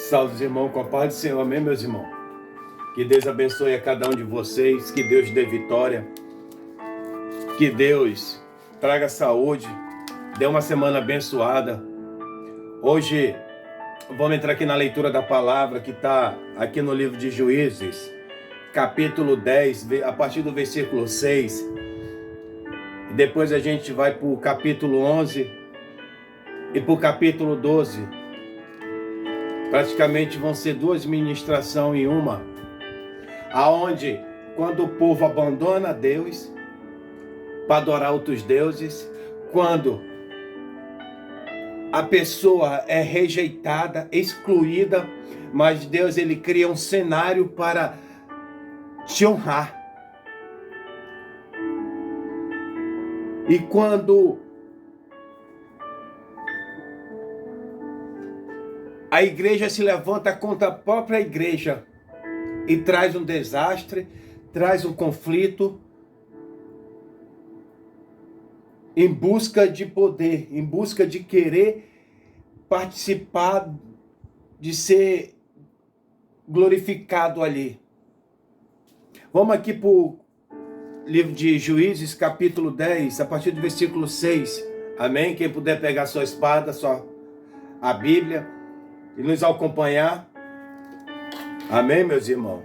Salve, irmão, com a paz do Senhor, amém, meus irmãos? Que Deus abençoe a cada um de vocês, que Deus dê vitória, que Deus traga saúde, dê uma semana abençoada. Hoje, vamos entrar aqui na leitura da palavra que está aqui no livro de Juízes, capítulo 10, a partir do versículo 6. E depois a gente vai para o capítulo 11 e para o capítulo 12. Praticamente vão ser duas ministrações em uma, aonde quando o povo abandona Deus para adorar outros deuses, quando a pessoa é rejeitada, excluída, mas Deus ele cria um cenário para te honrar. E quando a igreja se levanta contra a própria igreja e traz um desastre, traz um conflito, em busca de poder, em busca de querer participar, de ser glorificado ali. Vamos aqui para o livro de Juízes, capítulo 10, a partir do versículo 6. Amém? Quem puder pegar sua espada, a Bíblia, e nos acompanhar. Amém, meus irmãos?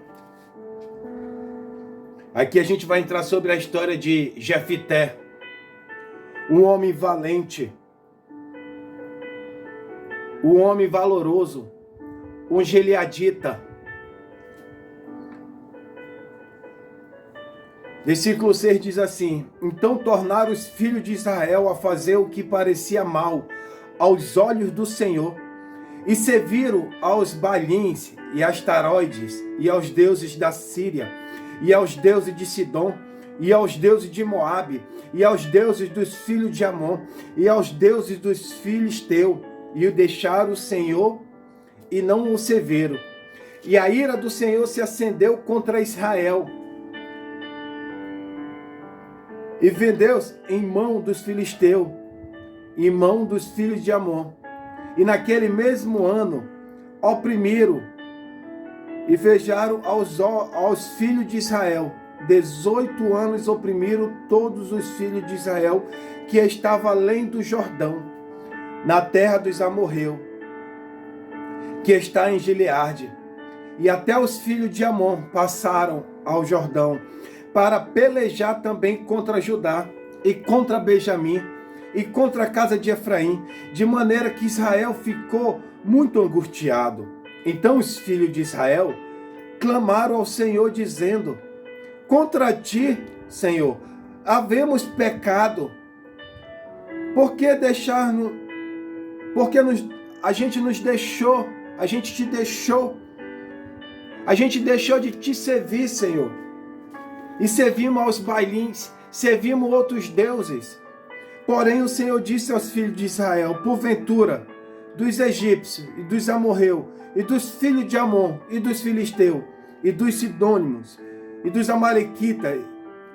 Aqui a gente vai entrar sobre a história de Jefité, um homem valente, um homem valoroso, um gileadita. Versículo 6 diz assim: então tornaram os filhos de Israel a fazer o que parecia mal aos olhos do Senhor, e serviram aos Baalins e Astaroides, e aos deuses da Síria, e aos deuses de Sidom, e aos deuses de Moabe, e aos deuses dos filhos de Amon, e aos deuses dos filisteus, e o deixaram o Senhor, e não o serviram. E a ira do Senhor se acendeu contra Israel, e vendeu-os em mão dos filisteus, em mão dos filhos de Amon. E naquele mesmo ano, oprimiram e fecharam aos filhos de Israel. 18 anos oprimiram todos os filhos de Israel que estavam além do Jordão, na terra dos amorreus, que está em Gileade. E até os filhos de Amon passaram ao Jordão, para pelejar também contra Judá e contra Benjamim, e contra a casa de Efraim, de maneira que Israel ficou muito angustiado. Então os filhos de Israel clamaram ao Senhor, dizendo: contra ti, Senhor, havemos pecado. Por que deixar-nos? Porque a gente te deixou de te servir, Senhor. E servimos aos Baalins, servimos outros deuses. Porém o Senhor disse aos filhos de Israel: porventura, dos egípcios e dos amorreus, e dos filhos de Amon, e dos filisteus, e dos sidônios, e dos amalequitas,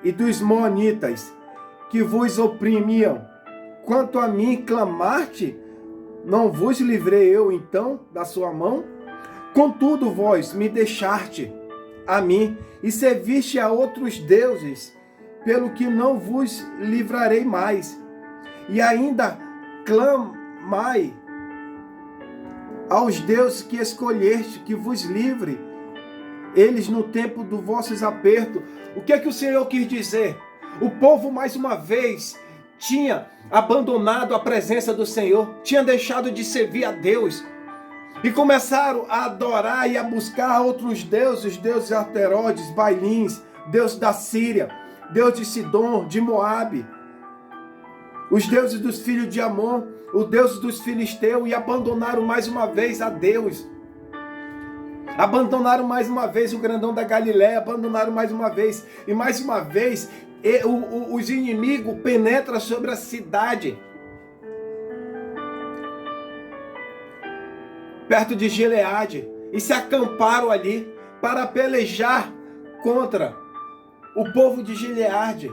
e dos moanitas, que vos oprimiam, quanto a mim clamaste, não vos livrei eu então da sua mão? Contudo vós me deixaste a mim, e serviste a outros deuses, pelo que não vos livrarei mais. E ainda clamai aos deuses que escolheste, que vos livre eles no tempo dos vossos apertos. O que é que o Senhor quis dizer? O povo mais uma vez tinha abandonado a presença do Senhor, tinha deixado de servir a Deus e começaram a adorar e a buscar outros deuses, deuses Asteroides, Baalins, Deus da Síria, Deus de Sidom, de Moabe, os deuses dos filhos de Amon, os deuses dos filisteus, e abandonaram mais uma vez a Deus. Abandonaram mais uma vez o grandão da Galileia, abandonaram mais uma vez. E mais uma vez, os inimigos penetram sobre a cidade, perto de Gileade, e se acamparam ali para pelejar contra o povo de Gileade.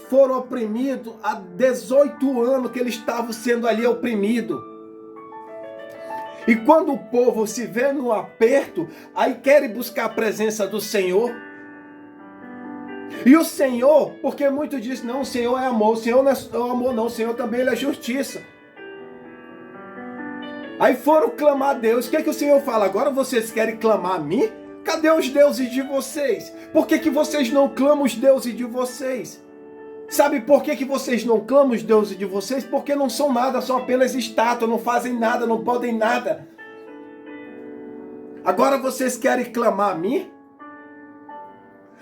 Foram oprimidos há 18 anos que eles estavam sendo ali oprimidos. E quando o povo se vê no aperto, aí quer buscar a presença do Senhor. E o Senhor, porque muitos dizem, não, o Senhor é amor, o Senhor não é amor não, o Senhor também ele é justiça. Aí foram clamar a Deus. O que é que o Senhor fala? Agora vocês querem clamar a mim? Cadê os deuses de vocês? Por que que vocês não clamam os deuses de vocês? Sabe por que que vocês não clamam os deuses de vocês? Porque não são nada, são apenas estátuas, não fazem nada, não podem nada. Agora vocês querem clamar a mim?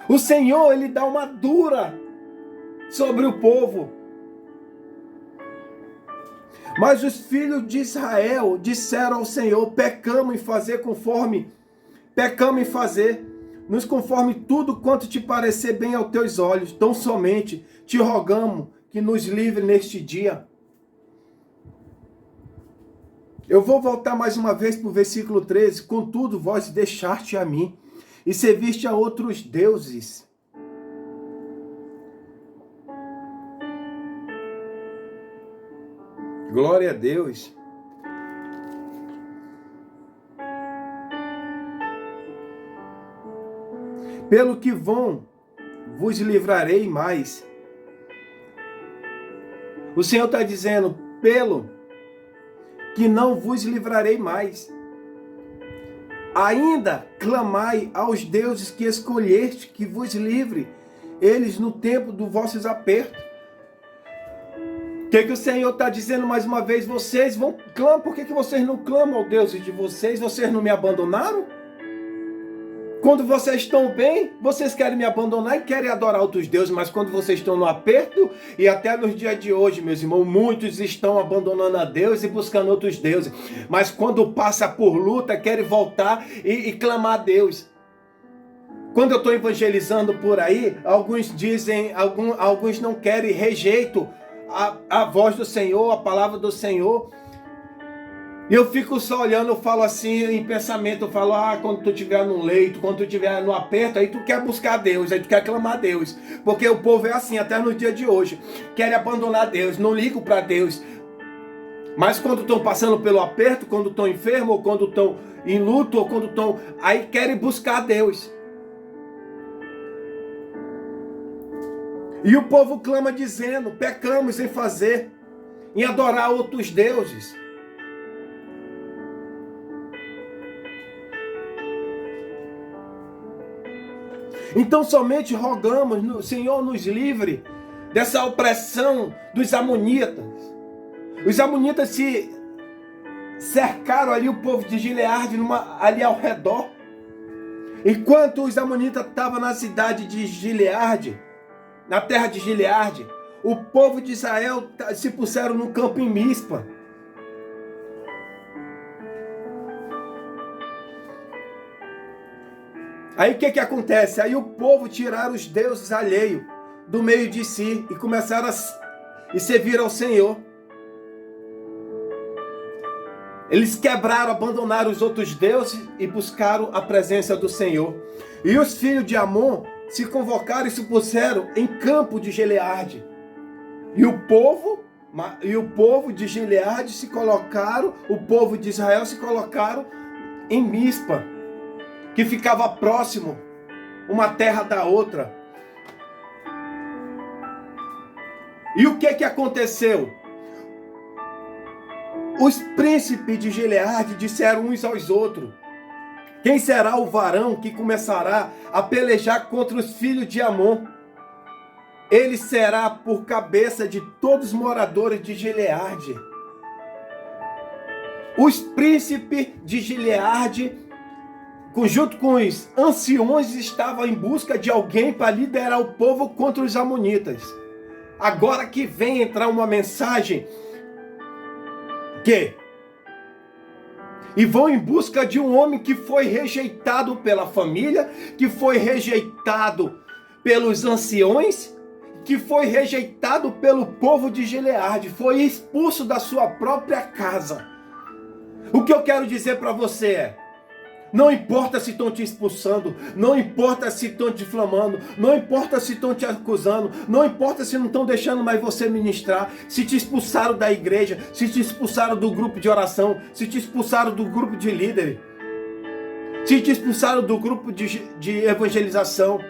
O Senhor, ele dá uma dura sobre o povo. Mas os filhos de Israel disseram ao Senhor, pecamos em fazer, nos conforme tudo quanto te parecer bem aos teus olhos, tão somente te rogamos que nos livre neste dia. Eu vou voltar mais uma vez para o versículo 13, contudo vós deixaste a mim, e serviste a outros deuses. Glória a Deus. Pelo que vão, vos livrarei mais. O Senhor está dizendo, pelo que não vos livrarei mais. Ainda clamai aos deuses que escolheste, que vos livre, eles no tempo dos vossos apertos. O que o Senhor está dizendo mais uma vez? Vocês vão clamar, por que vocês não clamam ao Deus de vocês? Vocês não me abandonaram? Quando vocês estão bem, vocês querem me abandonar e querem adorar outros deuses, mas quando vocês estão no aperto, e até nos dias de hoje, meus irmãos, muitos estão abandonando a Deus e buscando outros deuses, mas quando passa por luta, querem voltar e clamar a Deus. Quando eu estou evangelizando por aí, alguns dizem, alguns não querem, rejeitam a voz do Senhor, a palavra do Senhor. E eu fico só olhando, eu falo assim em pensamento, eu falo, quando tu estiver no leito, quando tu estiver no aperto, aí tu quer buscar Deus, aí tu quer clamar a Deus. Porque o povo é assim, até no dia de hoje. Querem abandonar Deus, não ligam para Deus. Mas quando estão passando pelo aperto, quando estão enfermos, ou quando estão em luto, ou quando estão... aí querem buscar Deus. E o povo clama dizendo, pecamos em fazer, em adorar outros deuses. Então somente rogamos, Senhor, nos livre dessa opressão dos amonitas. Os amonitas se cercaram ali o povo de Gileade, ali ao redor. Enquanto os amonitas estavam na cidade de Gileade, na terra de Gileade, o povo de Israel se puseram no campo em Mispa. Aí o que acontece? Aí o povo tiraram os deuses alheios do meio de si e começaram a servir ao Senhor. Eles quebraram, abandonaram os outros deuses e buscaram a presença do Senhor. E os filhos de Amon se convocaram e se puseram em campo de Gileade. E o povo de Gileade se colocaram, o povo de Israel se colocaram em Mispa, que ficava próximo, uma terra da outra. E o que aconteceu? Os príncipes de Gileade disseram uns aos outros, quem será o varão que começará a pelejar contra os filhos de Amon? Ele será por cabeça de todos os moradores de Gileade. Os príncipes de Gileade, junto com os anciões, estavam em busca de alguém para liderar o povo contra os amonitas. Agora que vem entrar uma mensagem e vão em busca de um homem que foi rejeitado pela família, que foi rejeitado pelos anciões, que foi rejeitado pelo povo de Gileade, foi expulso da sua própria casa. O que eu quero dizer para você é, Não importa se estão te expulsando, não importa se estão te difamando, não importa se estão te acusando, não importa se não estão deixando mais você ministrar, se te expulsaram da igreja, se te expulsaram do grupo de oração, se te expulsaram do grupo de líderes, se te expulsaram do grupo de evangelização.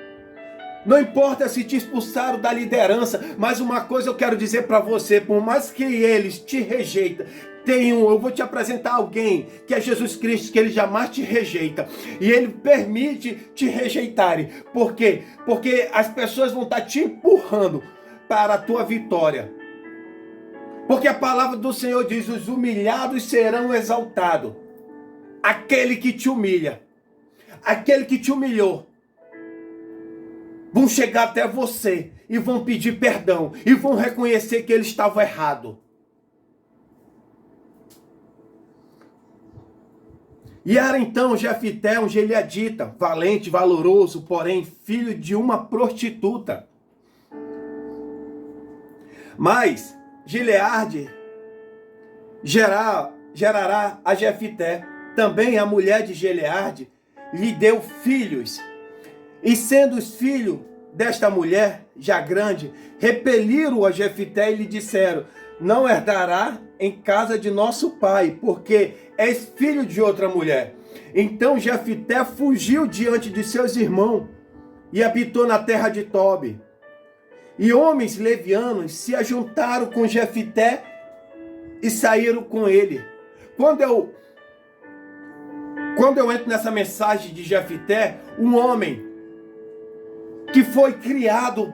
Não importa se te expulsaram da liderança, mas uma coisa eu quero dizer para você, por mais que eles te rejeitem, eu vou te apresentar alguém que é Jesus Cristo, que ele jamais te rejeita. E ele permite te rejeitarem. Por quê? Porque as pessoas vão estar te empurrando para a tua vitória. Porque a palavra do Senhor diz, os humilhados serão exaltados. Aquele que te humilha, aquele que te humilhou, vão chegar até você e vão pedir perdão e vão reconhecer que ele estava errado. E era então Jefité um gileadita, valente, valoroso, porém filho de uma prostituta. Mas Gileade gerará a Jefité. Também a mulher de Gileade lhe deu filhos. E sendo os filhos desta mulher, já grande, repeliram a Jefité e lhe disseram, não herdará em casa de nosso pai, porque és filho de outra mulher. Então Jefité fugiu diante de seus irmãos e habitou na terra de Tobi. E homens levianos se ajuntaram com Jefité e saíram com ele. Quando eu entro nessa mensagem de Jefité, um homem que foi criado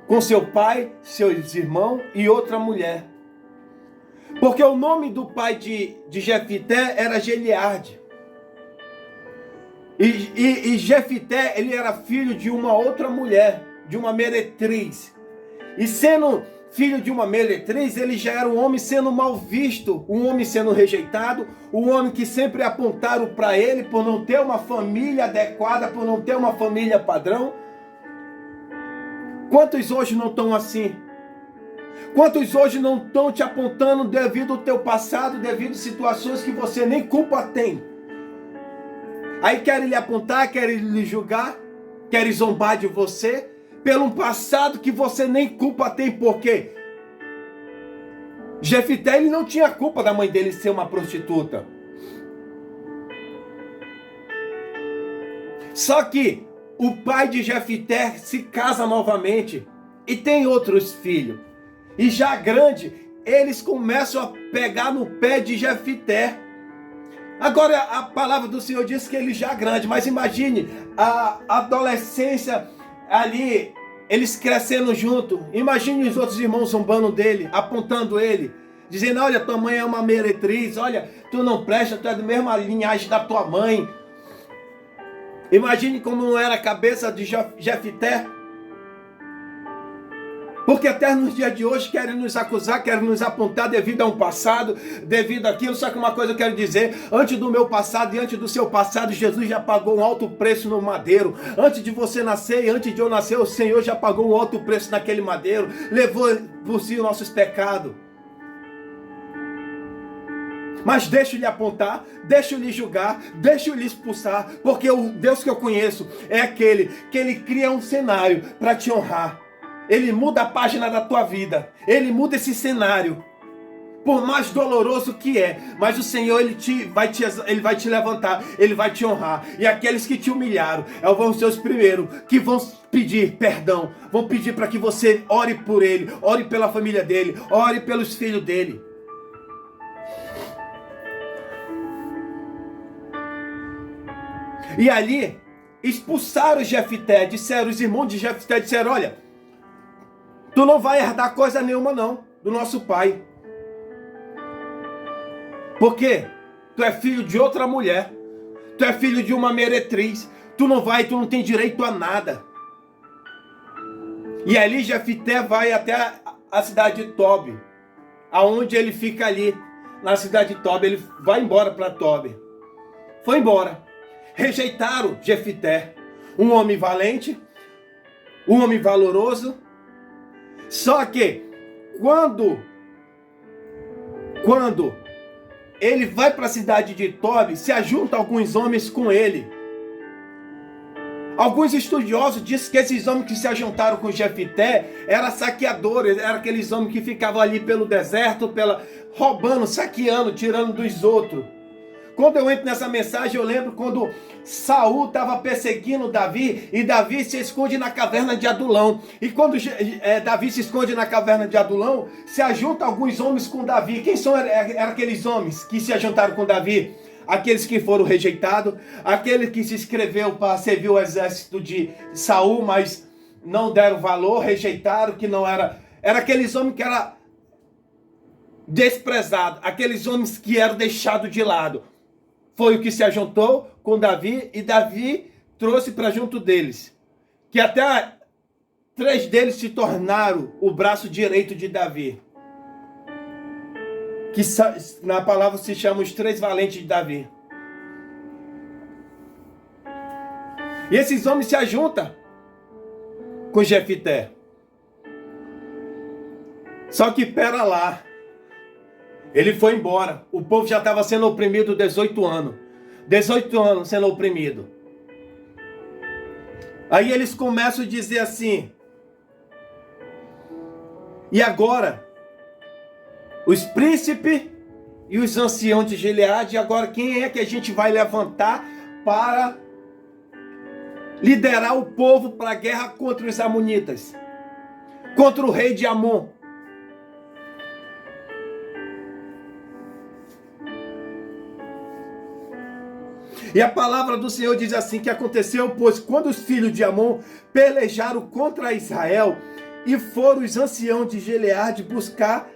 com seu pai, seus irmãos e outra mulher. Porque o nome do pai de Jefité era Gileade. E Jefité, ele era filho de uma outra mulher, de uma meretriz. E sendo filho de uma meretriz, ele já era um homem sendo mal visto, um homem sendo rejeitado, um homem que sempre apontaram para ele por não ter uma família adequada, por não ter uma família padrão. Quantos hoje não estão assim? Quantos hoje não estão te apontando devido ao teu passado, devido a situações que você nem culpa tem? Aí querem lhe apontar, querem lhe julgar, querem zombar de você, pelo passado que você nem culpa tem. Por quê? Jefité, ele não tinha culpa da mãe dele ser uma prostituta. Só que o pai de Jefité se casa novamente e tem outros filhos. E já grande, eles começam a pegar no pé de Jefité. Agora a palavra do Senhor diz que ele já grande, mas imagine a adolescência ali, eles crescendo junto. Imagine os outros irmãos zombando dele, apontando ele, dizendo, olha, tua mãe é uma meretriz, olha, tu não presta, tu é da mesma linhagem da tua mãe. Imagine como não era a cabeça de Jefité. Porque até nos dias de hoje querem nos acusar, querem nos apontar devido a um passado, devido àquilo. Só que uma coisa eu quero dizer, antes do meu passado e antes do seu passado, Jesus já pagou um alto preço no madeiro. Antes de você nascer e antes de eu nascer, o Senhor já pagou um alto preço naquele madeiro. Levou por si os nossos pecados. Mas deixa ele apontar, deixa ele julgar, deixa ele expulsar, porque o Deus que eu conheço é aquele que ele cria um cenário para te honrar. Ele muda a página da tua vida. Ele muda esse cenário. Por mais doloroso que é. Mas o Senhor, ele vai te levantar. Ele vai te honrar. E aqueles que te humilharam vão ser os primeiros que vão pedir perdão. Vão pedir para que você ore por ele. Ore pela família dele. Ore pelos filhos dele. E ali, expulsaram Jefité. Disseram, os irmãos de Jefité disseram, olha, tu não vai herdar coisa nenhuma não, do nosso pai. Por quê? Tu é filho de outra mulher. Tu é filho de uma meretriz. Tu não tem direito a nada. E ali Jefité vai até a cidade de Tobi. Aonde ele fica ali, na cidade de Tobi. Ele vai embora para Tobi. Foi embora. Rejeitaram Jefité. Um homem valente. Um homem valoroso. Só que, quando ele vai para a cidade de Tobi, se ajunta alguns homens com ele. Alguns estudiosos dizem que esses homens que se ajuntaram com Jefité eram saqueadores, eram aqueles homens que ficavam ali pelo deserto, roubando, saqueando, tirando dos outros. Quando eu entro nessa mensagem, eu lembro quando Saul estava perseguindo Davi, e Davi se esconde na caverna de Adulão. E quando Davi se esconde na caverna de Adulão, se ajunta alguns homens com Davi. Quem eram aqueles homens que se ajuntaram com Davi? Aqueles que foram rejeitados, aquele que se inscreveu para servir o exército de Saul, mas não deram valor, rejeitaram, que não era... Era aqueles homens que eram desprezados, aqueles homens que eram deixados de lado. Foi o que se ajuntou com Davi, e Davi trouxe para junto deles. Que até 3 deles se tornaram o braço direito de Davi. Que na palavra se chama os 3 valentes de Davi. E esses homens se ajuntam com Jefité. Só que pera lá. Ele foi embora. O povo já estava sendo oprimido 18 anos. 18 anos sendo oprimido. Aí eles começam a dizer assim: e agora? Os príncipes e os anciãos de Gileade, agora quem é que a gente vai levantar para liderar o povo para a guerra contra os amonitas? Contra o rei de Amon. E a palavra do Senhor diz assim, que aconteceu, pois quando os filhos de Amon pelejaram contra Israel, e foram os anciãos de Gileade buscar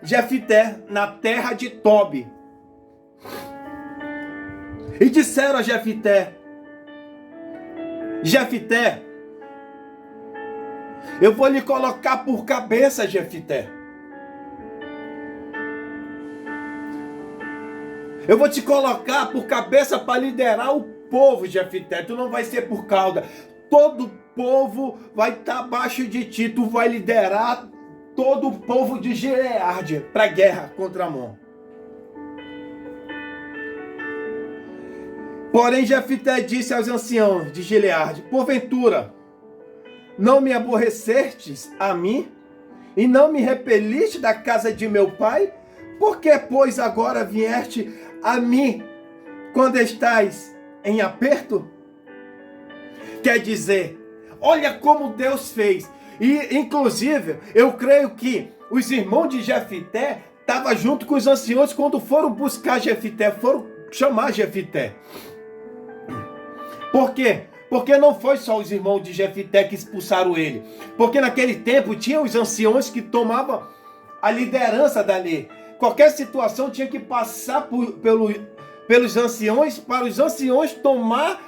Jefité na terra de Tobi. E disseram a Jefité: Jefité, eu vou lhe colocar por cabeça, Jefité. Eu vou te colocar por cabeça para liderar o povo, Jefité. Tu não vai ser por cauda. Todo o povo vai estar abaixo de ti. Tu vai liderar todo o povo de Gileade para a guerra contra Amon. Porém, Jefité disse aos anciãos de Gileade: porventura, não me aborrecestes a mim, e não me repeliste da casa de meu pai? Por que, pois, agora vieste a mim quando estás em aperto? Quer dizer, olha como Deus fez. E, inclusive, eu creio que os irmãos de Jefité estavam junto com os anciões quando foram buscar Jefité, foram chamar Jefité. Por quê? Porque não foi só os irmãos de Jefité que expulsaram ele. Porque naquele tempo tinha os anciões que tomavam a liderança dali. Qualquer situação tinha que passar pelos anciões, para os anciões tomar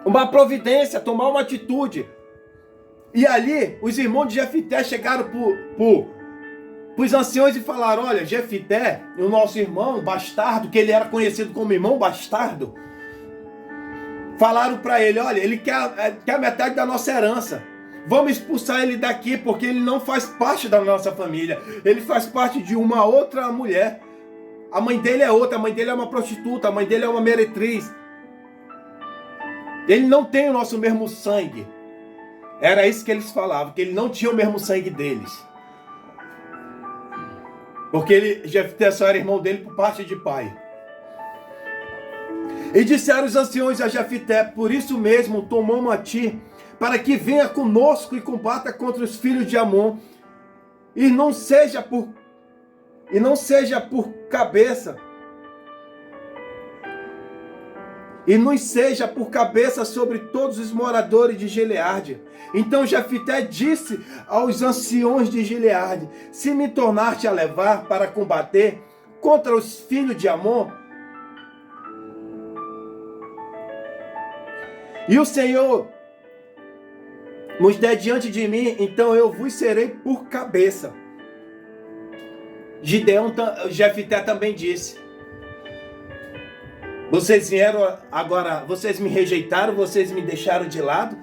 uma providência, tomar uma atitude. E ali, os irmãos de Jefité chegaram para os anciões e falaram: olha, Jefité, o nosso irmão bastardo, que ele era conhecido como irmão bastardo, falaram para ele: olha, ele quer metade da nossa herança. Vamos expulsar ele daqui, porque ele não faz parte da nossa família. Ele faz parte de uma outra mulher. A mãe dele é outra, a mãe dele é uma prostituta, a mãe dele é uma meretriz. Ele não tem o nosso mesmo sangue. Era isso que eles falavam, que ele não tinha o mesmo sangue deles. Porque Jefté só era irmão dele por parte de pai. E disseram os anciões a Jefté: por isso mesmo tomamos a ti, para que venha conosco e combata contra os filhos de Amon, e não seja por cabeça, e nos seja por cabeça sobre todos os moradores de Gileade. Então Jefté disse aos anciões de Gileade: se me tornaste a levar para combater contra os filhos de Amon, e o Senhor nos der diante de mim, então eu vos serei por cabeça. Jefté também disse: vocês vieram agora, vocês me rejeitaram, vocês me deixaram de lado,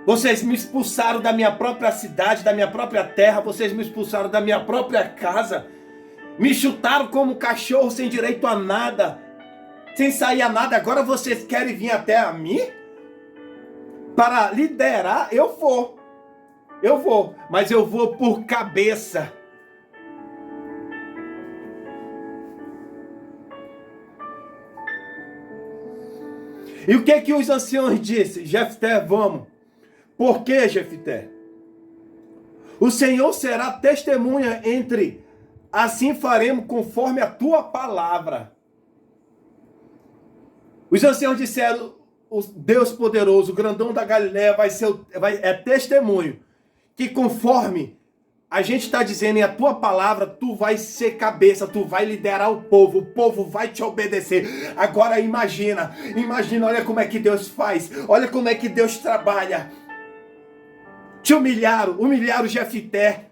vocês me expulsaram da minha própria cidade, da minha própria terra, vocês me expulsaram da minha própria casa, Me chutaram como cachorro sem direito a nada, sem sair a nada. Agora vocês querem vir até a mim? Para liderar, eu vou, mas eu vou por cabeça. E o que os anciãos disseram? Jefté, vamos. Por que, Jefté? O Senhor será testemunha entre, assim faremos conforme a tua palavra. Os anciãos disseram, o Deus poderoso, o grandão da Galileia, é testemunho, que conforme a gente está dizendo em a tua palavra, tu vai ser cabeça, tu vai liderar o povo vai te obedecer. Agora imagina, olha como é que Deus faz, olha como é que Deus trabalha. Te humilharam Jefté.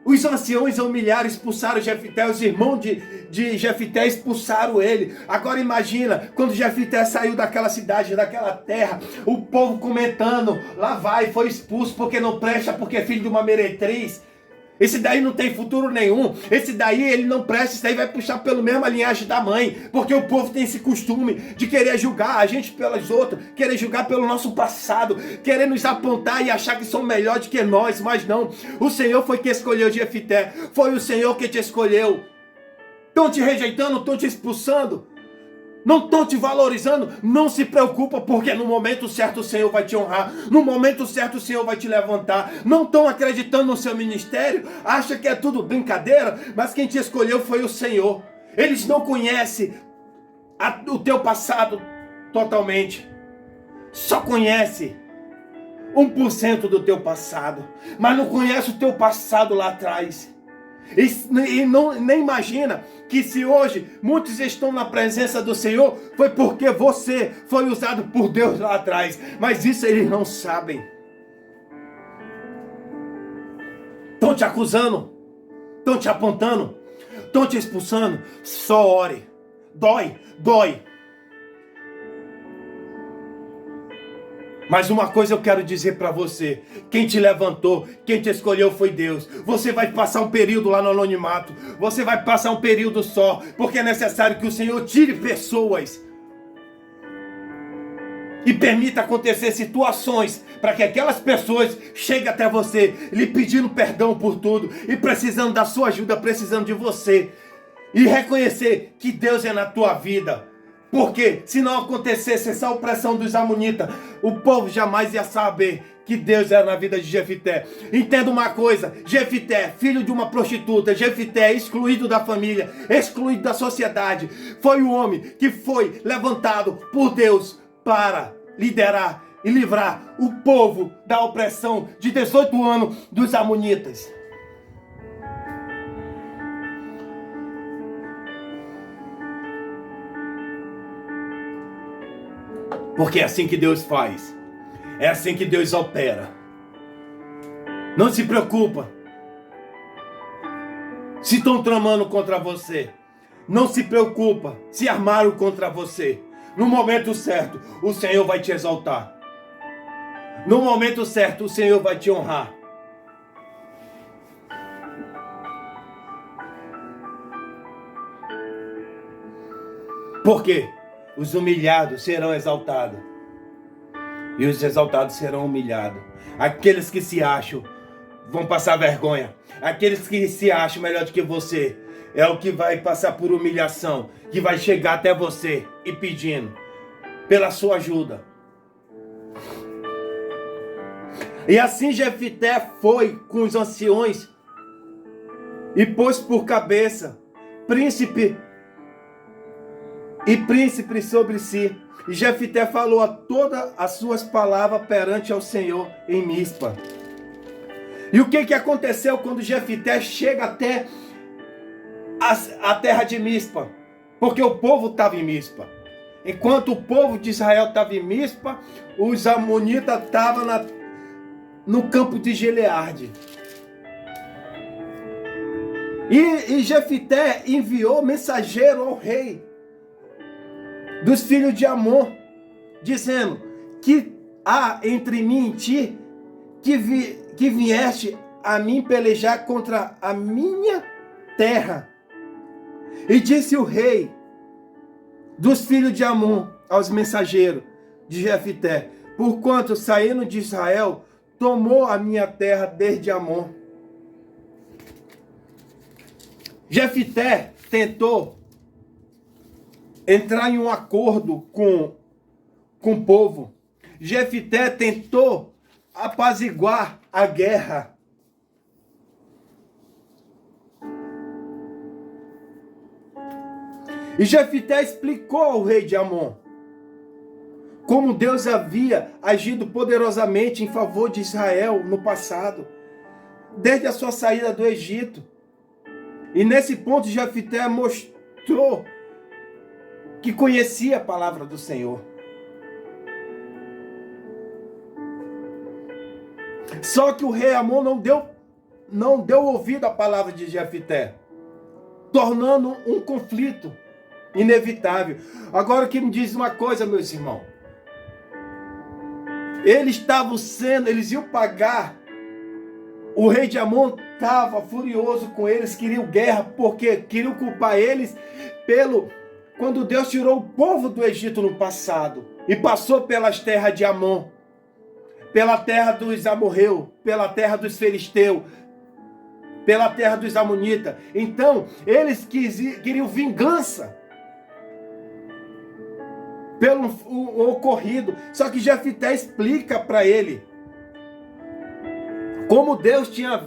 Os anciãos humilharam, expulsaram Jefté, os irmãos de Jefté expulsaram ele. Agora imagina, quando Jefté saiu daquela cidade, daquela terra, o povo comentando, lá vai, foi expulso porque não presta, porque é filho de uma meretriz. Esse daí não tem futuro nenhum, esse daí ele não presta, esse daí vai puxar pela mesma linhagem da mãe, porque o povo tem esse costume de querer julgar a gente pelos outros, querer julgar pelo nosso passado, querer nos apontar e achar que são melhores que nós, mas não. O Senhor foi que escolheu Jefté, foi o Senhor que te escolheu. Estão te rejeitando, estão te expulsando, não estão te valorizando, não se preocupa, porque no momento certo o Senhor vai te honrar, no momento certo o Senhor vai te levantar. Não estão acreditando no seu ministério, acha que é tudo brincadeira, mas quem te escolheu foi o Senhor. Eles não conhecem o teu passado totalmente, só conhece 1% do teu passado, mas não conhece o teu passado lá atrás. E nem imagina que se hoje muitos estão na presença do Senhor, foi porque você foi usado por Deus lá atrás. Mas isso eles não sabem. Estão te acusando, estão te apontando, estão te expulsando. Só ore. Dói. Mas uma coisa eu quero dizer para você, quem te levantou, quem te escolheu foi Deus. Você vai passar um período lá no anonimato, você vai passar um período só, porque é necessário que o Senhor tire pessoas e permita acontecer situações para que aquelas pessoas cheguem até você, lhe pedindo perdão por tudo e precisando da sua ajuda, precisando de você, e reconhecer que Deus é na tua vida. Porque se não acontecesse essa opressão dos amonitas, o povo jamais ia saber que Deus era na vida de Jefté. Entenda uma coisa, Jefté, filho de uma prostituta, Jefté, excluído da família, excluído da sociedade, foi o homem que foi levantado por Deus para liderar e livrar o povo da opressão de 18 anos dos amonitas. Porque é assim que Deus faz. É assim que Deus opera. Não se preocupa se estão tramando contra você. Não se preocupa se armaram contra você. No momento certo, o Senhor vai te exaltar. No momento certo, o Senhor vai te honrar. Por quê? Os humilhados serão exaltados, e os exaltados serão humilhados. Aqueles que se acham vão passar vergonha. Aqueles que se acham melhor do que você é o que vai passar por humilhação, que vai chegar até você e pedindo pela sua ajuda. E assim Jefté foi com os anciões e pôs por cabeça príncipe sobre si. E Jefté falou a todas as suas palavras perante ao Senhor em Mispa. E o que aconteceu quando Jefté chega até a terra de Mispa? Porque o povo estava em Mispa. Enquanto o povo de Israel estava em Mispa, os amonitas estavam no campo de Gileade. E Jefté enviou mensageiro ao rei dos filhos de Amon, dizendo que há entre mim e ti que vieste a mim pelejar contra a minha terra E disse o rei dos filhos de Amon aos mensageiros de Jefité: porquanto saindo de Israel, tomou a minha terra desde Amon. Jefité tentou entrar em um acordo com o povo. Jefité tentou apaziguar a guerra. E Jefité explicou ao rei de Amon como Deus havia agido poderosamente em favor de Israel no passado, desde a sua saída do Egito. E nesse ponto Jefité mostrou que conhecia a palavra do Senhor. Só que o rei Amon não deu ouvido à palavra de Jefité, tornando um conflito inevitável. Agora que me diz uma coisa, meus irmãos. Eles iam pagar. O rei de Amon estava furioso com eles, queriam guerra, porque queriam culpar eles quando Deus tirou o povo do Egito no passado e passou pelas terras de Amon, pela terra dos amorreus, pela terra dos filisteus, pela terra dos amonitas. Então, eles queriam vingança pelo ocorrido. Só que Jefité explica para ele como Deus tinha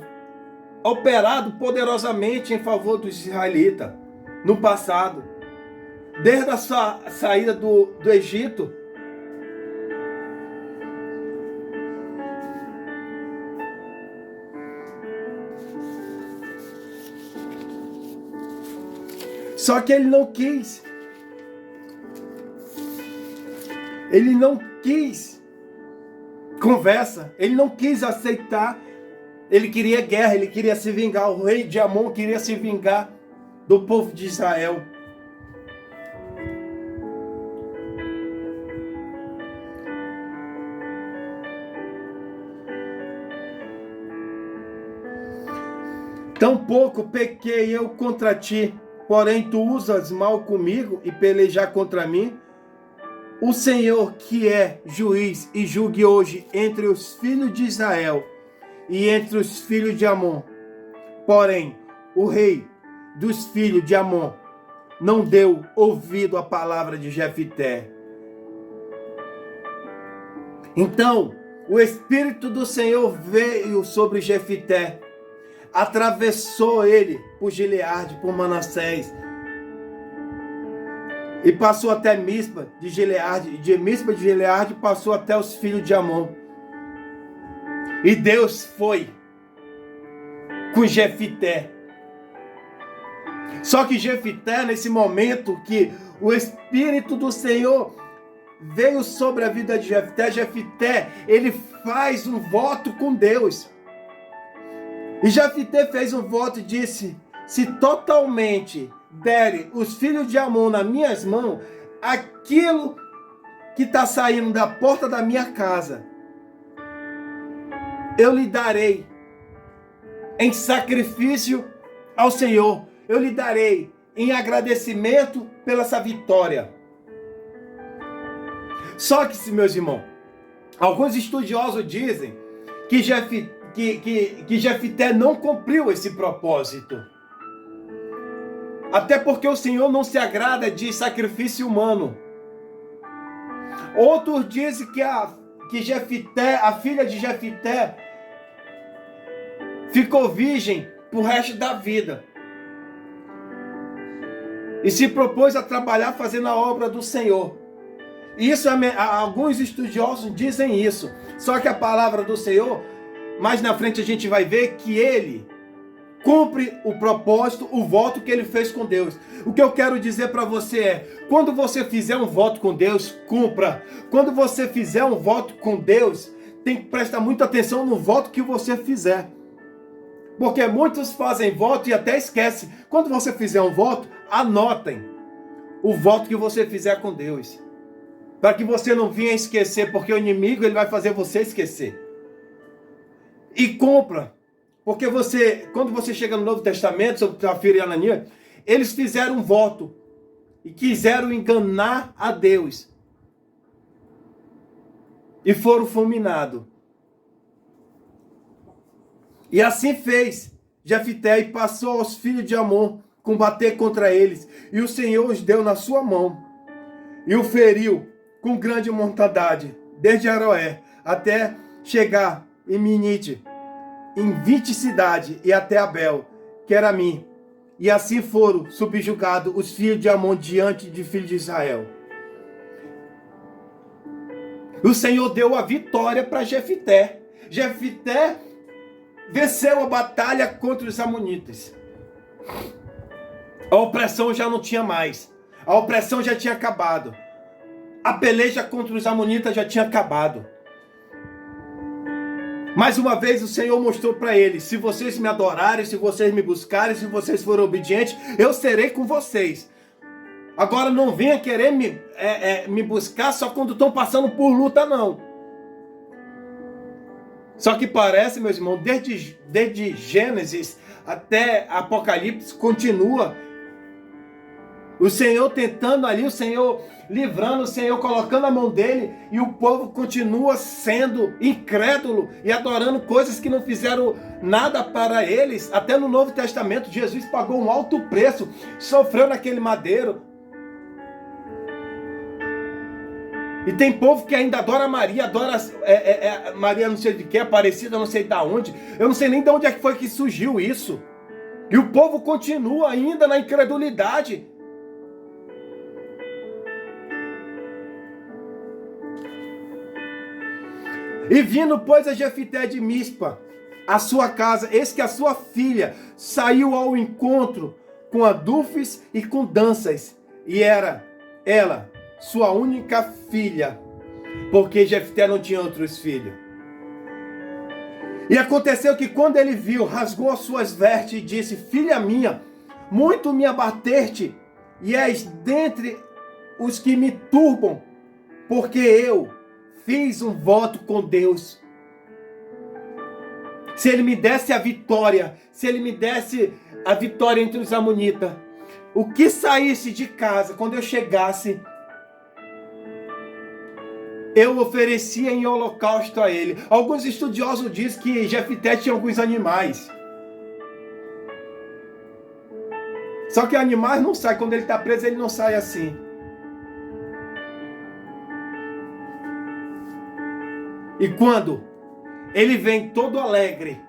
operado poderosamente em favor dos israelitas no passado, desde a sua saída do Egito. Só que ele não quis. Ele não quis conversa. Ele não quis aceitar. Ele queria guerra. Ele queria se vingar. O rei de Amon queria se vingar do povo de Israel. Tampouco pequei eu contra ti, porém tu usas mal comigo e pelejar contra mim. O Senhor, que é juiz e julgue hoje entre os filhos de Israel e entre os filhos de Amon. Porém, o rei dos filhos de Amon não deu ouvido à palavra de Jefité. Então, o Espírito do Senhor veio sobre Jefité, atravessou ele por Gileade, por Manassés, e passou até Mispa de Gileade, e de Mispa de Gileade passou até os filhos de Amon. E Deus foi com Jefité. Só que Jefité, nesse momento que o Espírito do Senhor veio sobre a vida de Jefité, ele faz um voto com Deus. E Jefité fez um voto e disse: se totalmente derem os filhos de Amon nas minhas mãos, aquilo que está saindo da porta da minha casa, eu lhe darei em sacrifício ao Senhor. Eu lhe darei em agradecimento pela essa vitória. Só que, meus irmãos, alguns estudiosos dizem que Jefité não cumpriu esse propósito. Até porque o Senhor não se agrada de sacrifício humano. Outros dizem que Jefité, a filha de Jefité, ficou virgem pro resto da vida. E se propôs a trabalhar fazendo a obra do Senhor. Isso, alguns estudiosos dizem isso. Só que a palavra do Senhor, mais na frente a gente vai ver que ele cumpre o propósito, o voto que ele fez com Deus. O que eu quero dizer para você é: quando você fizer um voto com Deus, cumpra. Quando você fizer um voto com Deus, tem que prestar muita atenção no voto que você fizer. Porque muitos fazem voto e até esquecem. Quando você fizer um voto, anotem o voto que você fizer com Deus. Para que você não venha esquecer, porque o inimigo ele vai fazer você esquecer. E cumpra. Porque quando você chega no Novo Testamento, sobre Safira e Ananias, eles fizeram um voto e quiseram enganar a Deus. E foram fulminados. E assim fez Jefté e passou aos filhos de Amon combater contra eles. E o Senhor os deu na sua mão. E o feriu com grande mortandade, desde Aroé até chegar em Minite, em 20 cidades, e até Abel, que era mim. E assim foram subjugados os filhos de Amon diante de filhos de Israel. O Senhor deu a vitória para Jefté. Jefté venceu a batalha contra os amonitas. A opressão já não tinha mais. A opressão já tinha acabado. A peleja contra os amonitas já tinha acabado. Mais uma vez o Senhor mostrou para eles: se vocês me adorarem, se vocês me buscarem, se vocês forem obedientes, eu serei com vocês. Agora não venha querer me buscar só quando estão passando por luta, não. Só que parece, meus irmãos, desde Gênesis até Apocalipse, continua o Senhor tentando ali, o Senhor livrando, o Senhor colocando a mão dele, e o povo continua sendo incrédulo e adorando coisas que não fizeram nada para eles. Até no Novo Testamento, Jesus pagou um alto preço, sofreu naquele madeiro. E tem povo que ainda adora Maria, adora Maria não sei de que, Aparecida não sei de onde. Eu não sei nem de onde é que foi que surgiu isso. E o povo continua ainda na incredulidade. E vindo, pois, a Jefté de Mispa, a sua casa, eis que a sua filha saiu ao encontro com adufes e com danças. E era ela sua única filha, porque Jefté não tinha outros filhos. E aconteceu que quando ele viu, rasgou as suas vestes e disse: filha minha, muito me abateste, e és dentre os que me turbam, porque eu fiz um voto com Deus. Se ele me desse a vitória, se ele me desse a vitória entre os amonitas, o que saísse de casa, quando eu chegasse, eu oferecia em holocausto a ele. Alguns estudiosos dizem que Jefté tinha alguns animais. Só que animais não saem, quando ele está preso, ele não sai assim. E quando ele vem todo alegre,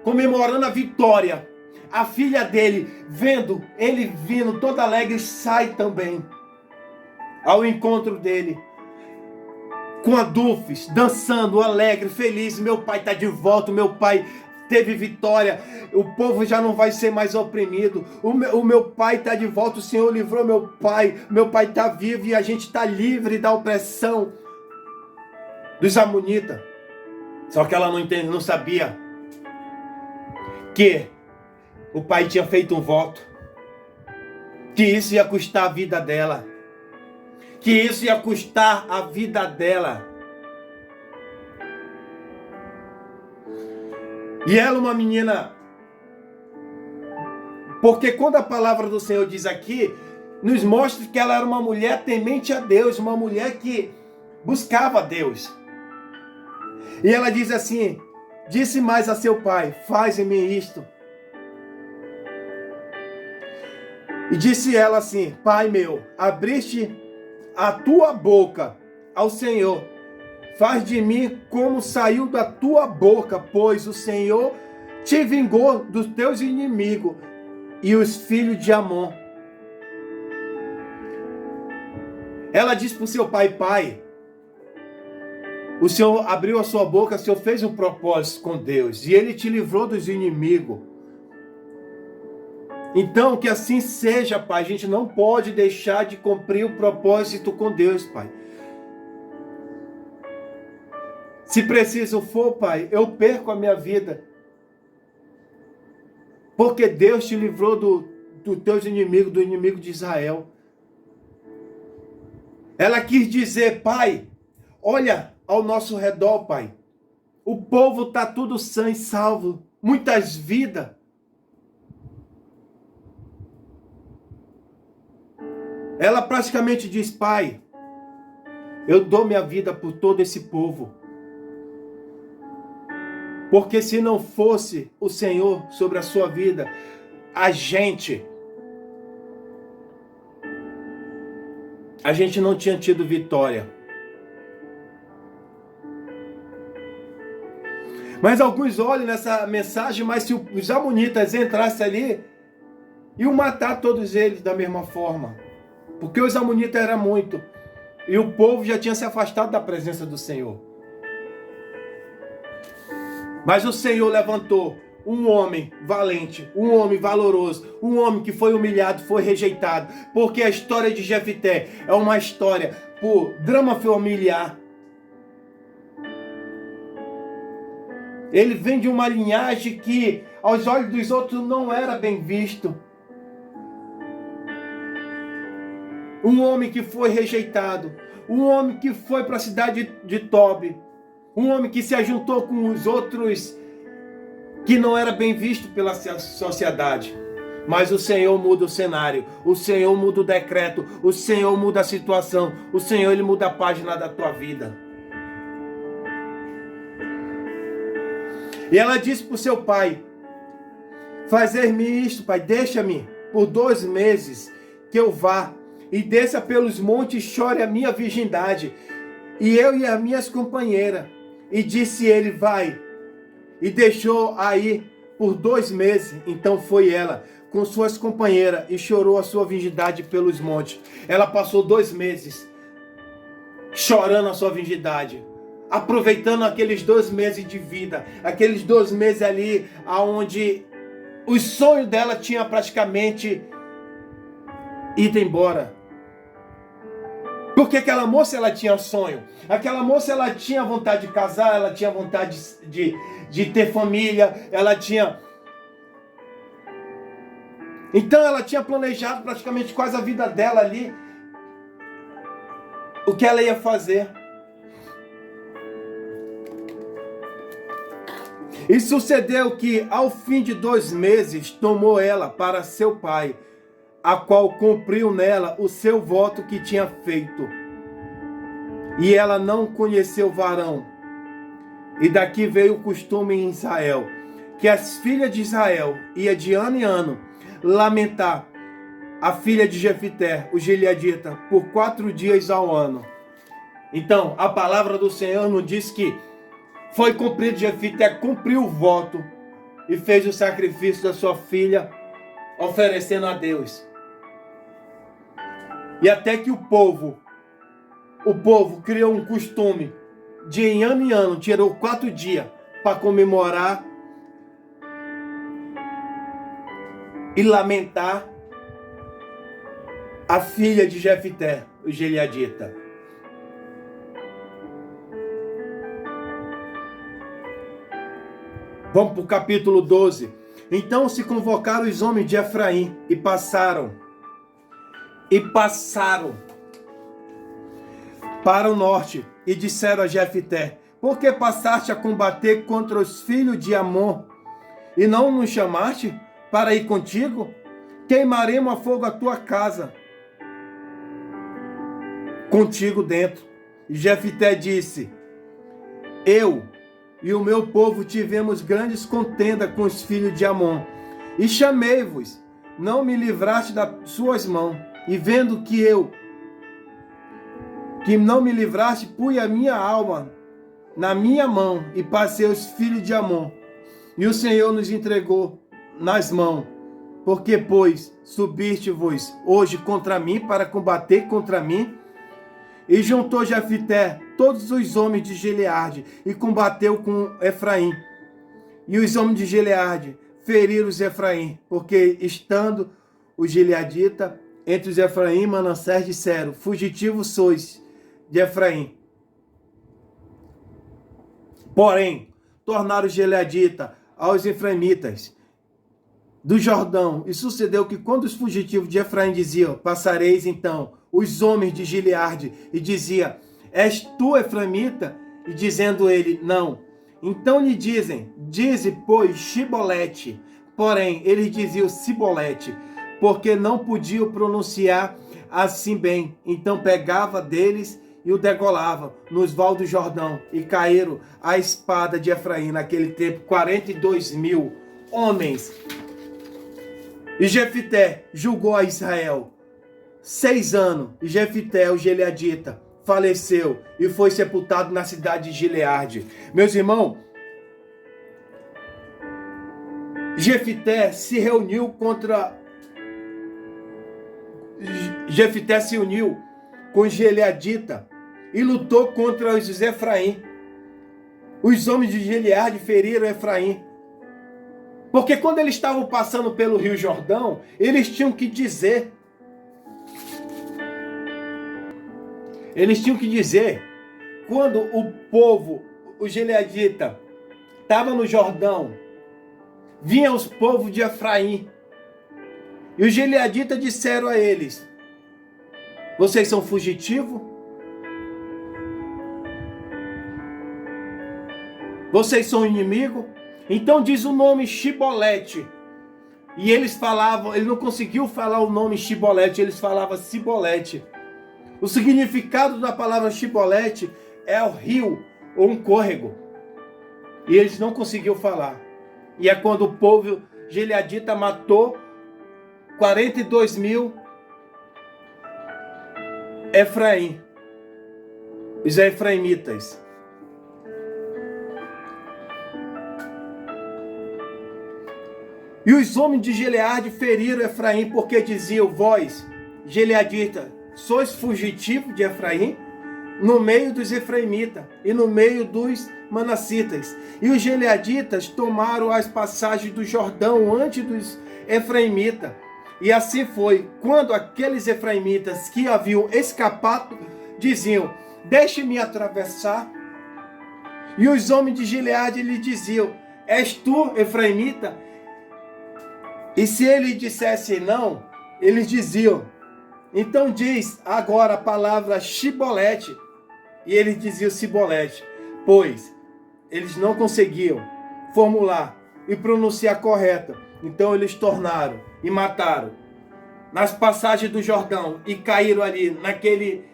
comemorando a vitória, a filha dele, vendo ele vindo todo alegre, sai também ao encontro dele, com adufes, dançando, alegre, feliz. Meu pai está de volta, meu pai teve vitória, o povo já não vai ser mais oprimido, o meu pai está de volta, o Senhor livrou meu pai está vivo e a gente está livre da opressão dos amonitas. Só que ela não sabia que o pai tinha feito um voto, que isso ia custar a vida dela, que isso ia custar a vida dela. E ela, uma menina, porque quando a palavra do Senhor diz aqui, nos mostra que ela era uma mulher temente a Deus, uma mulher que buscava a Deus. E ela diz assim: disse mais a seu pai: faze-me isto. E disse ela assim: pai meu, abriste a tua boca ao Senhor, faz de mim como saiu da tua boca, pois o Senhor te vingou dos teus inimigos e os filhos de Amon. Ela disse para o seu pai: pai, o Senhor abriu a sua boca, o Senhor fez um propósito com Deus, e Ele te livrou dos inimigos. Então, que assim seja, pai. A gente não pode deixar de cumprir o propósito com Deus, pai. Se preciso for, pai, eu perco a minha vida, porque Deus te livrou do teus inimigos, do inimigo de Israel. Ela quis dizer: pai, olha ao nosso redor, pai. O povo está tudo sã e salvo. Muitas vidas. Ela praticamente diz: pai, eu dou minha vida por todo esse povo. Porque se não fosse o Senhor sobre a sua vida, a gente não tinha tido vitória. Mas alguns olham nessa mensagem, mas se os amonitas entrassem ali, iam matar todos eles da mesma forma. Porque os amonitas eram muito. E o povo já tinha se afastado da presença do Senhor. Mas o Senhor levantou um homem valente, um homem valoroso, um homem que foi humilhado, foi rejeitado. Porque a história de Jefté é uma história por drama familiar. Ele vem de uma linhagem que aos olhos dos outros não era bem visto. Um homem que foi rejeitado, um homem que foi para a cidade de Tobi, um homem que se ajuntou com os outros que não era bem visto pela sociedade. Mas o Senhor muda o cenário, o Senhor muda o decreto, o Senhor muda a situação, o Senhor ele muda a página da tua vida. E ela disse para o seu pai: fazer-me isto, pai, deixa-me por 2 meses que eu vá e desça pelos montes e chore a minha virgindade, e eu e as minhas companheiras. E disse ele: vai. E deixou aí por 2 meses. Então foi ela com suas companheiras e chorou a sua virgindade pelos montes. Ela passou 2 meses chorando a sua virgindade, aproveitando aqueles 2 meses de vida, aqueles 2 meses ali onde os sonhos dela tinham praticamente ido embora. Porque aquela moça ela tinha sonho, aquela moça ela tinha vontade de casar, ela tinha vontade de ter família, ela tinha... Então ela tinha planejado praticamente quase a vida dela ali, o que ela ia fazer. E sucedeu que, ao fim de 2 meses, tomou ela para seu pai, a qual cumpriu nela o seu voto que tinha feito. E ela não conheceu varão. E daqui veio o costume em Israel, que as filhas de Israel iam de ano em ano lamentar a filha de Jefté, o gileadita, por 4 dias ao ano. Então, a palavra do Senhor nos diz que foi cumprido, Jefté cumpriu o voto e fez o sacrifício da sua filha, oferecendo a Deus. E até que o povo criou um costume de em ano, tirou 4 dias para comemorar e lamentar a filha de Jefté, o gileadita. Vamos para o capítulo 12. Então se convocaram os homens de Efraim e passaram para o norte e disseram a Jefté: por que passaste a combater contra os filhos de Amon e não nos chamaste para ir contigo? Queimaremos a fogo a tua casa, contigo dentro. E Jefté disse: eu e o meu povo tivemos grandes contendas com os filhos de Amon, e chamei-vos, não me livraste das suas mãos, e vendo que não me livraste, pus a minha alma na minha mão, e passei os filhos de Amon, e o Senhor nos entregou nas mãos. Porque, pois, subiste-vos hoje contra mim, para combater contra mim? E juntou Jefté todos os homens de Gileade, e combateu com Efraim. E os homens de Gileade feriram os Efraim, porque estando os gileaditas entre os Efraim e Manassés, disseram: fugitivos sois de Efraim. Porém, tornaram os gileaditas aos efraimitas do Jordão. E sucedeu que, quando os fugitivos de Efraim diziam: passareis então os homens de Gileade, e dizia: és tu efraimita? E dizendo ele: não. Então lhe dize, pois, Shibolete. Porém, eles diziam Sibolete, porque não podiam pronunciar assim bem. Então pegava deles e o degolava nos vales do Jordão, e caíram a espada de Efraim naquele tempo 42.000 homens. E Jefité julgou a Israel 6 anos, e Jefité, o gileadita, faleceu e foi sepultado na cidade de Gileade. Meus irmãos, Jefité se uniu com Gileadita e lutou contra os Efraim. Os homens de Gileade feriram Efraim. Porque quando eles estavam passando pelo Rio Jordão, eles tinham que dizer. Quando o povo, o gileadita, estava no Jordão, vinham os povos de Efraim. E os gileaditas disseram a eles: vocês são fugitivos? Vocês são inimigos? Então diz o nome Shibolete. E eles falavam, ele não conseguiu falar o nome Shibolete, eles falavam Sibolete. O significado da palavra Shibolete é o rio ou um córrego. E eles não conseguiram falar. E é quando o povo gileadita matou 42.000 Efraim, os efraimitas. E os homens de Gileade feriram Efraim, porque diziam: vós, gileadita, sois fugitivos de Efraim, no meio dos efraimitas e no meio dos manassitas. E os gileaditas tomaram as passagens do Jordão antes dos efraimitas. E assim foi, quando aqueles efraimitas que haviam escapado diziam: deixe-me atravessar. E os homens de Gileade lhe diziam: és tu, efraimita? E se ele dissesse não, eles diziam: então diz agora a palavra Shibolete. E eles diziam Sibolete, pois eles não conseguiam formular e pronunciar correta. Então eles tornaram e mataram nas passagens do Jordão e caíram ali naquele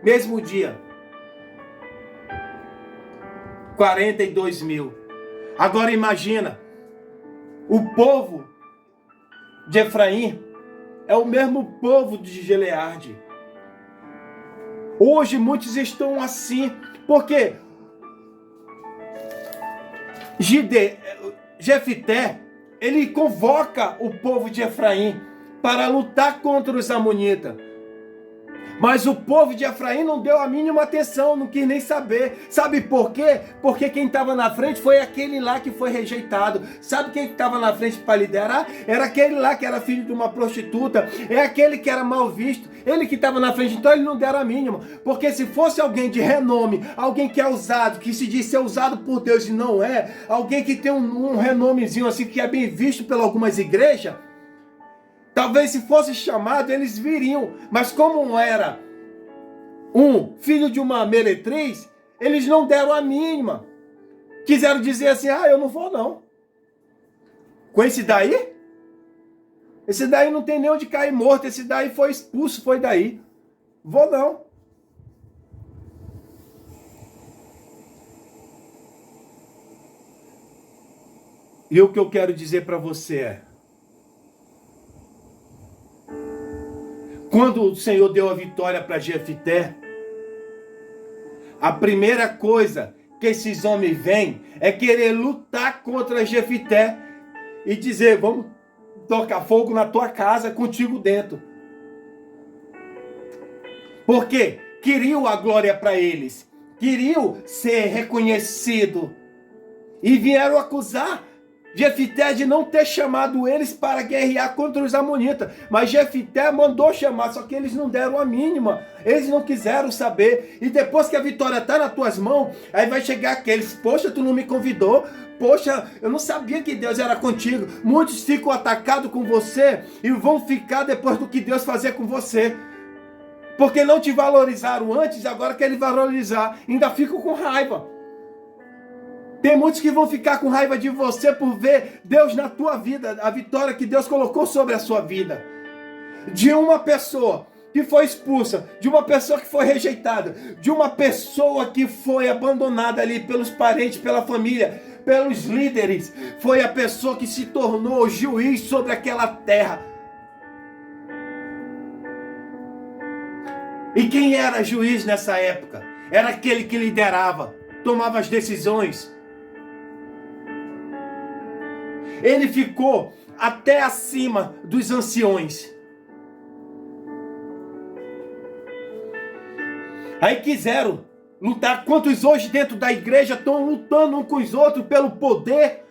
mesmo dia 42.000. Agora imagina, o povo de Efraim é o mesmo povo de Gileade. Hoje muitos estão assim, porque Jefité, ele convoca o povo de Efraim para lutar contra os amonitas. Mas o povo de Efraim não deu a mínima atenção, não quis nem saber. Sabe por quê? Porque quem estava na frente foi aquele lá que foi rejeitado. Sabe quem estava na frente para liderar? Era aquele lá que era filho de uma prostituta. É aquele que era mal visto. Ele que estava na frente, então ele não deram a mínima. Porque se fosse alguém de renome, alguém que é usado, que se diz ser usado por Deus e não é, alguém que tem um renomezinho assim, que é bem visto por algumas igrejas, talvez se fosse chamado, eles viriam. Mas como era um filho de uma meretriz, eles não deram a mínima. Quiseram dizer assim: eu não vou não. Com esse daí não tem nem onde cair morto. Esse daí foi expulso, foi daí. Vou não. E o que eu quero dizer para você é: quando o Senhor deu a vitória para Jefité, a primeira coisa que esses homens vêm é querer lutar contra Jefité e dizer: vamos tocar fogo na tua casa contigo dentro. Porque queriam a glória para eles, queriam ser reconhecidos e vieram acusar Jefité de não ter chamado eles para guerrear contra os amonitas. Mas Jefité mandou chamar, só que eles não deram a mínima. Eles não quiseram saber. E depois que a vitória está nas tuas mãos, aí vai chegar aqueles: poxa, tu não me convidou. Poxa, eu não sabia que Deus era contigo. Muitos ficam atacados com você e vão ficar depois do que Deus fazer com você. Porque não te valorizaram antes, agora querem valorizar. Ainda ficam com raiva. Tem muitos que vão ficar com raiva de você por ver Deus na tua vida, a vitória que Deus colocou sobre a sua vida. De uma pessoa que foi expulsa, de uma pessoa que foi rejeitada, de uma pessoa que foi abandonada ali pelos parentes, pela família, pelos líderes, foi a pessoa que se tornou juiz sobre aquela terra. E quem era juiz nessa época? Era aquele que liderava, tomava as decisões. Ele ficou até acima dos anciões. Aí quiseram lutar. Quantos hoje dentro da igreja estão lutando uns com os outros pelo poder,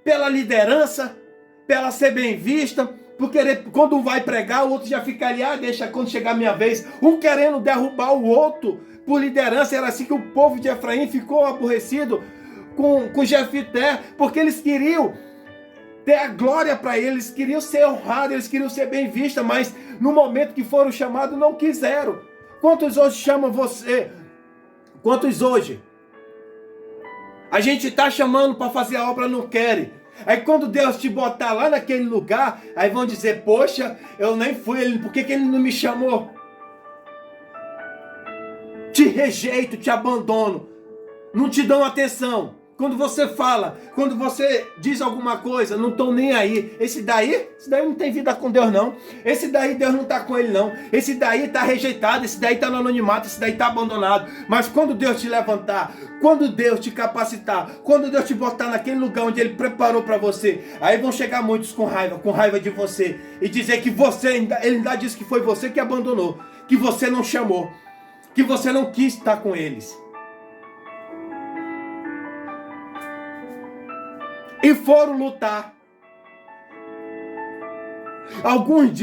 pela liderança, pela ser bem vista, porque quando um vai pregar, o outro já fica ali, deixa quando chegar a minha vez. Um querendo derrubar o outro por liderança. Era assim que o povo de Efraim ficou aborrecido com Jefité, porque eles queriam ter a glória para eles, queriam ser honrados, eles queriam ser bem vistos, mas no momento que foram chamados não quiseram. Quantos hoje chamam você? Quantos hoje? A gente está chamando para fazer a obra, não querem. Aí quando Deus te botar lá naquele lugar, aí vão dizer, poxa, eu nem fui, por que ele não me chamou? Te rejeito, te abandono, não te dão atenção. Quando você fala, quando você diz alguma coisa, não estão nem aí. Esse daí não tem vida com Deus não. Esse daí Deus não está com ele não. Esse daí está rejeitado, esse daí está no anonimato, esse daí está abandonado. Mas quando Deus te levantar, quando Deus te capacitar, quando Deus te botar naquele lugar onde Ele preparou para você, aí vão chegar muitos com raiva de você, e dizer que Ele ainda disse que foi você que abandonou, que você não chamou, que você não quis estar com eles. E foram lutar. Alguns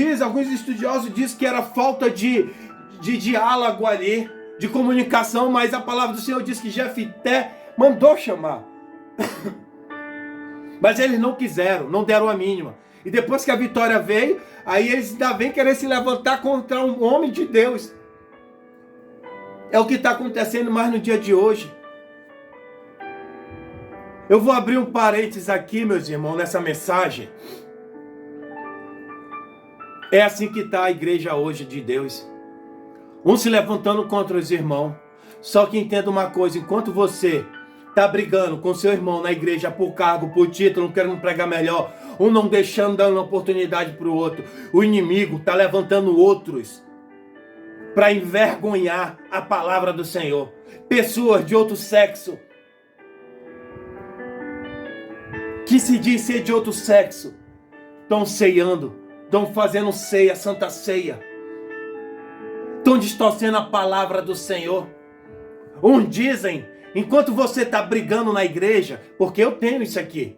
estudiosos dizem que era falta de diálogo ali, de comunicação, mas a palavra do Senhor diz que Jefité mandou chamar. Mas eles não quiseram, não deram a mínima. E depois que a vitória veio, aí eles ainda vêm querer se levantar contra um homem de Deus. É o que está acontecendo mais no dia de hoje. Eu vou abrir um parênteses aqui, meus irmãos, nessa mensagem. É assim que está a igreja hoje de Deus. Um se levantando contra os irmãos. Só que entenda uma coisa, enquanto você está brigando com seu irmão na igreja por cargo, por título, querendo pregar melhor, um não deixando, dando oportunidade para o outro, o inimigo está levantando outros para envergonhar a palavra do Senhor. Pessoas de outro sexo, que se diz ser de outro sexo, estão ceando, estão fazendo ceia, santa ceia, estão distorcendo a palavra do Senhor. Uns dizem, enquanto você está brigando na igreja, porque eu tenho isso aqui,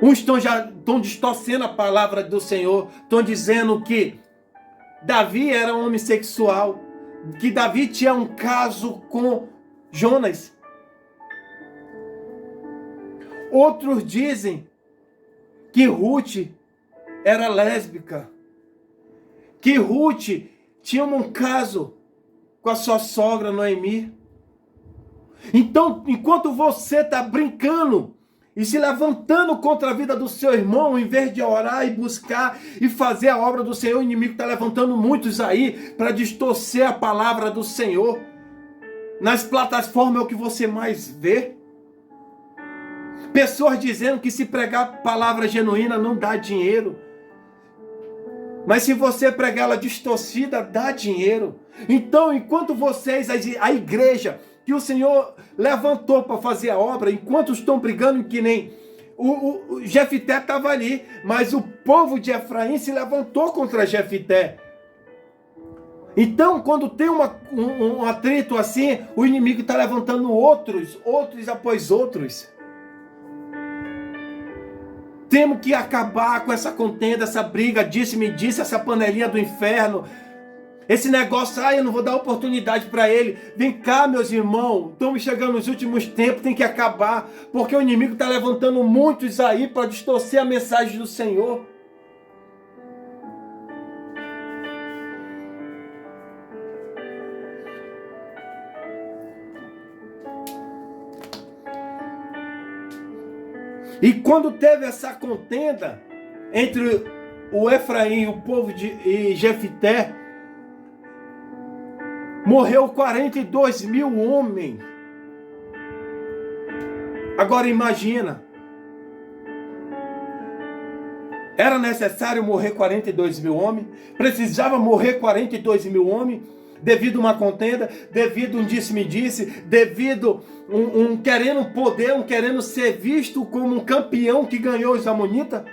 uns estão distorcendo a palavra do Senhor, estão dizendo que Davi era um homossexual, que Davi tinha um caso com Jonas. Outros dizem que Ruth era lésbica, que Ruth tinha um caso com a sua sogra Noemi. Então, enquanto você está brincando e se levantando contra a vida do seu irmão, em vez de orar e buscar e fazer a obra do Senhor, o inimigo está levantando muitos aí para distorcer a palavra do Senhor. Nas plataformas é o que você mais vê. Pessoas dizendo que se pregar palavra genuína não dá dinheiro. Mas se você pregar ela distorcida, dá dinheiro. Então, enquanto vocês, a igreja que o Senhor levantou para fazer a obra, enquanto estão brigando que nem o Jefité estava ali, mas o povo de Efraim se levantou contra Jefité. Então, quando tem um atrito assim, o inimigo está levantando outros após outros. Temos que acabar com essa contenda, essa briga, disse-me disse, essa panelinha do inferno. Esse negócio, eu não vou dar oportunidade para ele. Vem cá, meus irmãos, estamos chegando nos últimos tempos, tem que acabar, porque o inimigo está levantando muitos aí para distorcer a mensagem do Senhor. E quando teve essa contenda entre o Efraim e o povo de Jefité, Morreu 42 mil homens. Agora imagina. Era necessário morrer 42 mil homens? Precisava morrer 42 mil homens? Devido a uma contenda, devido a um disse-me-disse, devido um querendo poder, um querendo ser visto como um campeão que ganhou os amonitas?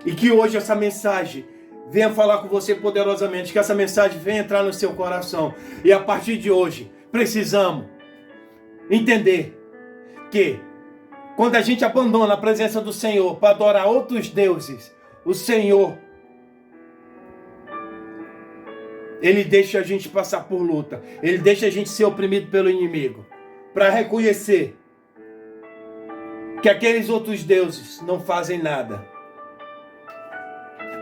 E que hoje essa mensagem venha falar com você poderosamente, que essa mensagem venha entrar no seu coração. E a partir de hoje, precisamos entender que quando a gente abandona a presença do Senhor para adorar outros deuses, o Senhor, Ele deixa a gente passar por luta. Ele deixa a gente ser oprimido pelo inimigo. Para reconhecer que aqueles outros deuses não fazem nada.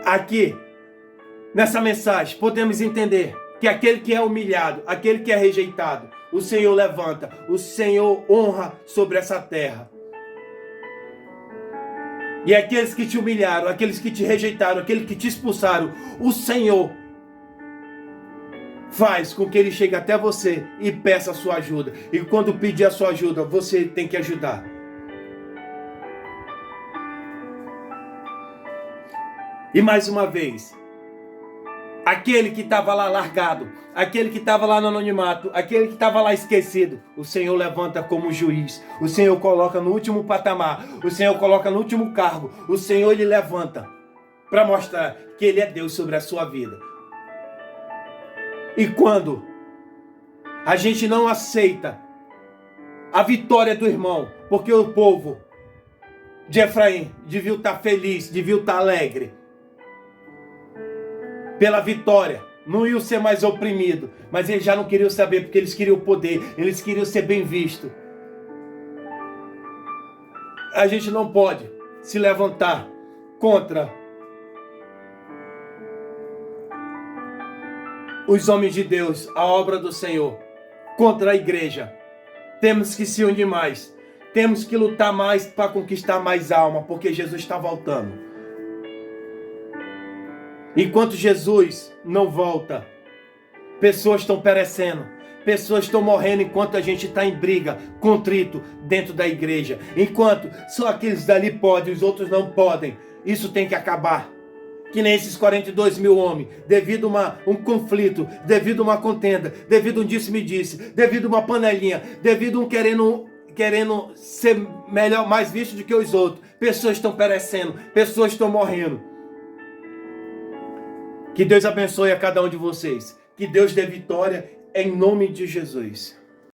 Aqui, nessa mensagem, podemos entender que aquele que é humilhado, aquele que é rejeitado, o Senhor levanta, o Senhor honra sobre essa terra. E aqueles que te humilharam, aqueles que te rejeitaram, aqueles que te expulsaram, o Senhor faz com que ele chegue até você e peça a sua ajuda. E quando pedir a sua ajuda, você tem que ajudar. E mais uma vez, aquele que estava lá largado, aquele que estava lá no anonimato, aquele que estava lá esquecido, o Senhor levanta como juiz, o Senhor coloca no último patamar, o Senhor coloca no último cargo, o Senhor ele levanta para mostrar que Ele é Deus sobre a sua vida. E quando a gente não aceita a vitória do irmão, porque o povo de Efraim devia estar feliz, devia estar alegre pela vitória, não iam ser mais oprimidos, mas eles já não queriam saber, porque eles queriam poder, eles queriam ser bem vistos. A gente não pode se levantar contra os homens de Deus, a obra do Senhor, contra a igreja. Temos que se unir mais, temos que lutar mais para conquistar mais alma, porque Jesus está voltando. Enquanto Jesus não volta, pessoas estão perecendo, pessoas estão morrendo enquanto a gente está em briga, contrito dentro da igreja. Enquanto só aqueles dali podem, os outros não podem. Isso tem que acabar. Que nem esses 42 mil homens, devido a um conflito, devido a uma contenda, devido a um disse-me-disse, devido a uma panelinha, devido a um querendo ser melhor, mais visto do que os outros. Pessoas estão perecendo, pessoas estão morrendo. Que Deus abençoe a cada um de vocês. Que Deus dê vitória em nome de Jesus.